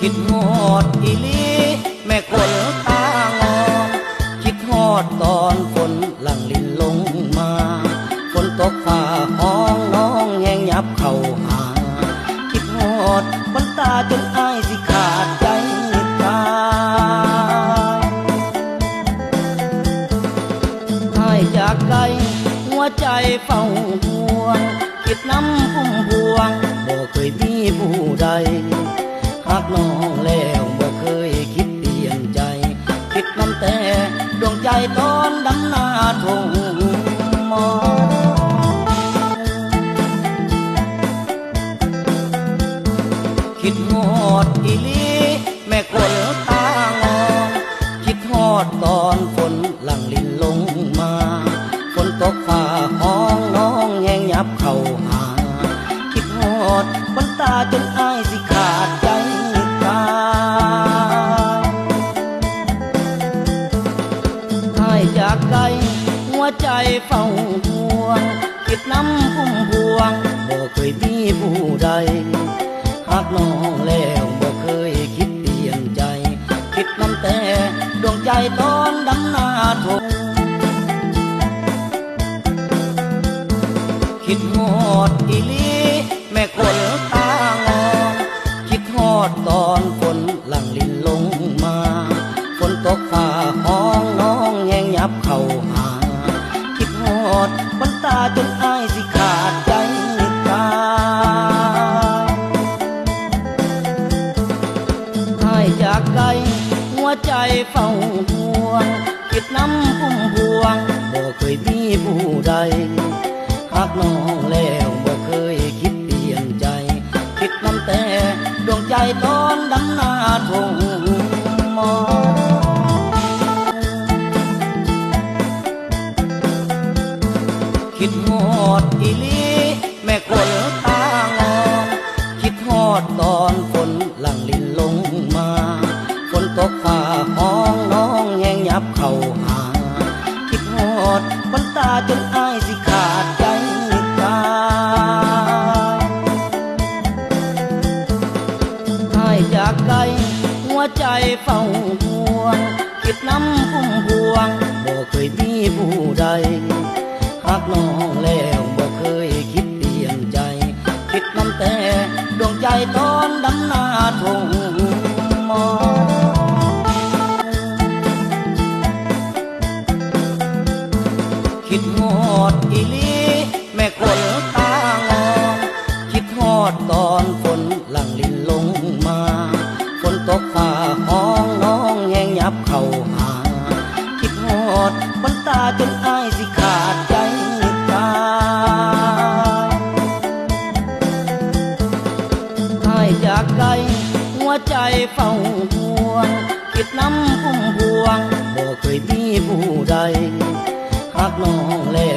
คิดฮอดอีลีแม่คนตางอคิดฮอดตอนฝนหลั่งลินลงมาฝนตกฝ่าห้องน้องแห้งยับเข้าหาคิดฮอดคนตาจนอายสิขาดใจตายอายจากไกลหัวใจเฝ้าห่วงคิดน้ำพุ่มพวงบ่เคยมีผู้ใดหักน้องแล้วบ่เคยคิดเปลี่ยนใจคิดน้ำแต่ดวงใจตอนดำนาทงมอคิดฮอดอีลีแม่คนตางอคิดฮอดตอนฝนหลั่งลินลงมาฝนตกฝ่าห้องน้องแห้งยับเข้าหาคิดฮอดคนตาจนอายสิขาดใจตายอายจากไกลหัวใจเฝ้าห่วงคิดน้ำพุ่มพวงบ่เคยมีผู้ใดหักน้องแล้วบ่เคยคิดเปลี่ยนใจคิดน้ำแต่ดวงใจตอนดำนาทงคิดฮอดอีลีแม่คนตางอคิดฮอดตอนฝนหลั่งลินลงมาฝนตกฝ่าห้องน้องแห้งยับเข้าหาคิดฮอดคนตาจนอายสิขาดใจตายอายจากไกลหัวใจเฝ้าห่วงคิดน้ำพุ่มพวงบ่เคยมีผู้ใดหักน้องแล้วบ่เคยคิดเปลี่ยนใจคิดน้ำแต่ดวงใจตอนดำนาทงมอคิดฮอดอีลีแม่คนตางอคิดฮอดตอนฝนหลั่งลินลงมาฝนตกฝ่าห้องน้องแห้งยับเข้าหาคิดฮอดคนตาจนอายสิขาดใจตายอายจากไกลหัวใจเฝ้าห่วงคิดน้ำพุ่มพวงบ่เคยมีผู้ใดหักน้องแล้วบ่เคยคิดเปลี่ยนใจคิดน้ำแต่ดวงใจตอนดำนาทงมอคิดฮอดอีลีแม่คนตางอคิดฮอดตอนฝนหลั่งลินลงมาฝนตกฝ่าห้องน้องแห้งยับเข้าหาคิดฮอดคนตาจนอายสิขาดใจตายอายจากไกลหัวใจเฝ้าห่วงคิดน้ำพุ่มพวงบ่เคยมีผู้ใดหักน้องแล้ว